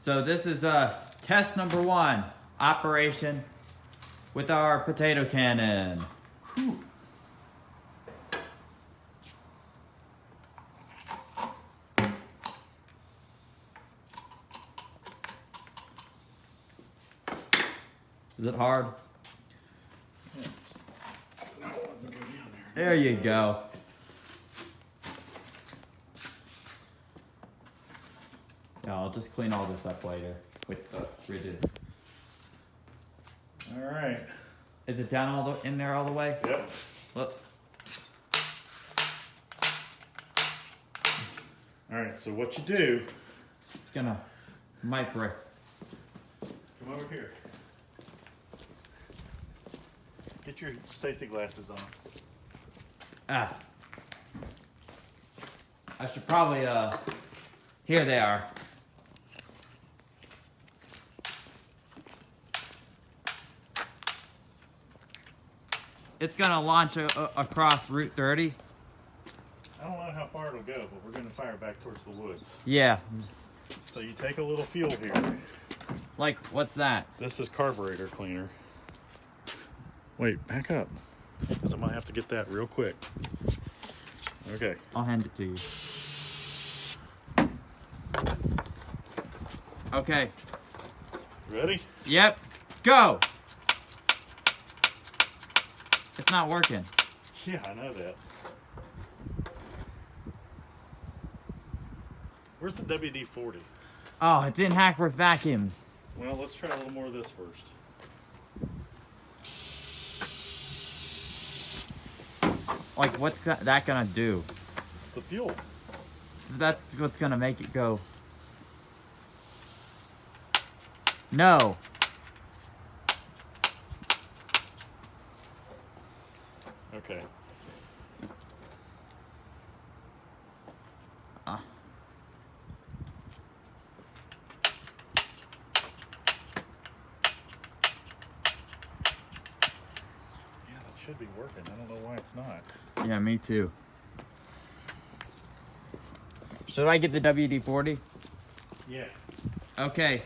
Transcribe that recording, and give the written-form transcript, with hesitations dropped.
So this is test number 1 operation with our potato cannon. Whew. Is it hard? There you go. Yeah, I'll just clean all this up later with the rigid. All right. Is it down in there all the way? Yep. Look. All right, so what you do, It's gonna micro. come over here. Get your safety glasses on. Ah. I should probably, here they are. It's gonna launch across Route 30. I don't know how far it'll go, but we're going to fire back towards the woods. Yeah. So you take a little fuel here. Like, what's that? This is carburetor cleaner. Wait, back up. Because I'm going to have to get that real quick. Okay. I'll hand it to you. Okay. Ready? Yep. Go! It's not working. Yeah, I know that. Where's the WD-40? Oh, it's in Hackworth Vacuums. Well, let's try a little more of this first. Like, what's that gonna do? It's the fuel. So that's what's gonna make it go. No. Okay. Yeah, that should be working. I don't know why it's not. Yeah, me too. Should I get the WD-40? Yeah. Okay.